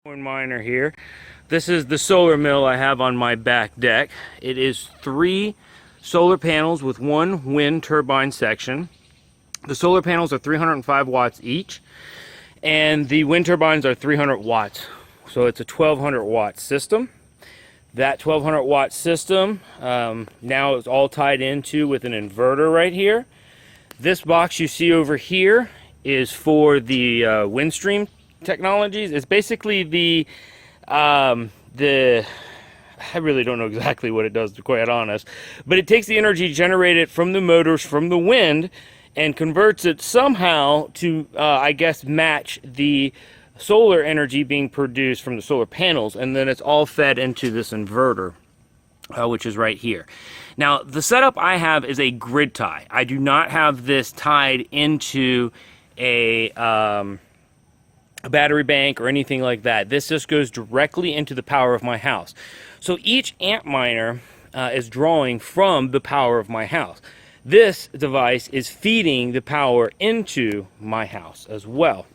Coin miner here. This is the solar mill I have on my back deck. It is 3 solar panels with 1 wind turbine section. The solar panels are 305 watts each, and the wind turbines are 300 watts. So it's a 1200 watt system. That 1200 watt system now is all tied into with an inverter right here. This box you see over here is for the Windstream technologies. It's basically the I really don't know exactly what it does, to be quite honest, but it takes the energy generated from the motors from the wind and converts it somehow to I guess match the solar energy being produced from the solar panels, and then it's all fed into this inverter, which is right here. Now the setup I have is a grid tie. I do not have this tied into a battery bank or anything like that. This just goes directly into the power of my house. So each amp miner is drawing from the power of my house. This device is feeding the power into my house as well.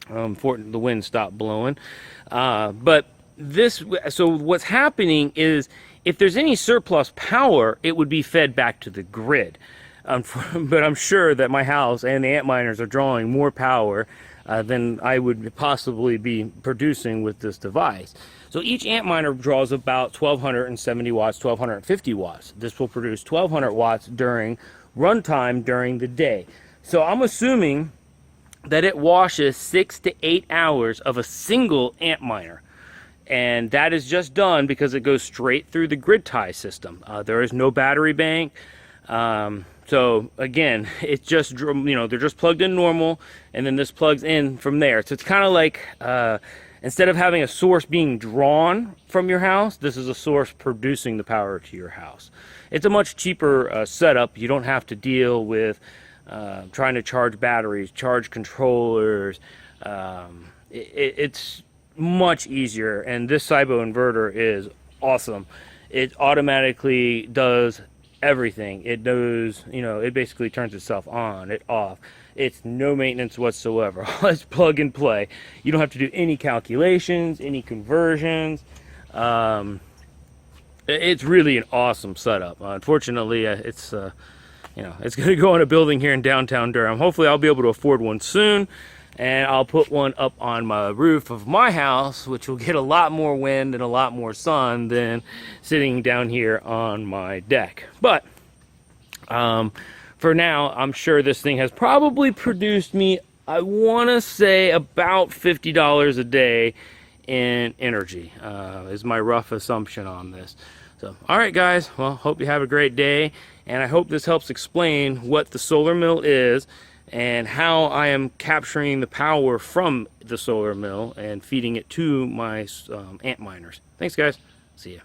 For the wind stopped blowing. But so what's happening is if there's any surplus power, it would be fed back to the grid. But I'm sure that my house and the amp miners are drawing more power than I would possibly be producing with this device. So each amp miner draws about 1270 watts, 1250 watts. This will produce 1200 watts during runtime during the day. So I'm assuming that it washes 6 to 8 hours of a single amp miner. And that is just done because it goes straight through the grid tie system. There is no battery bank. So again, it's just, they're just plugged in normal, and then this plugs in from there. So it's kind of like, instead of having a source being drawn from your house, this is a source producing the power to your house. It's a much cheaper setup. You don't have to deal with trying to charge batteries, charge controllers. It's much easier, and this Cybo inverter is awesome. It automatically does everything. It knows, it basically turns itself on, off. It's no maintenance whatsoever. Let's plug and play. You don't have to do any calculations, any conversions. It's really an awesome setup. Unfortunately, it's it's going to go in a building here in downtown Durham. Hopefully I'll be able to afford one soon, and I'll put one up on my roof of my house, which will get a lot more wind and a lot more sun than sitting down here on my deck. But for now, I'm sure this thing has probably produced me, I want to say, about $50 a day in energy, is my rough assumption on this. So, all right, guys. Well, hope you have a great day, and I hope this helps explain what the solar mill is and how I am capturing the power from the solar mill and feeding it to my amp miners. Thanks, guys. See ya.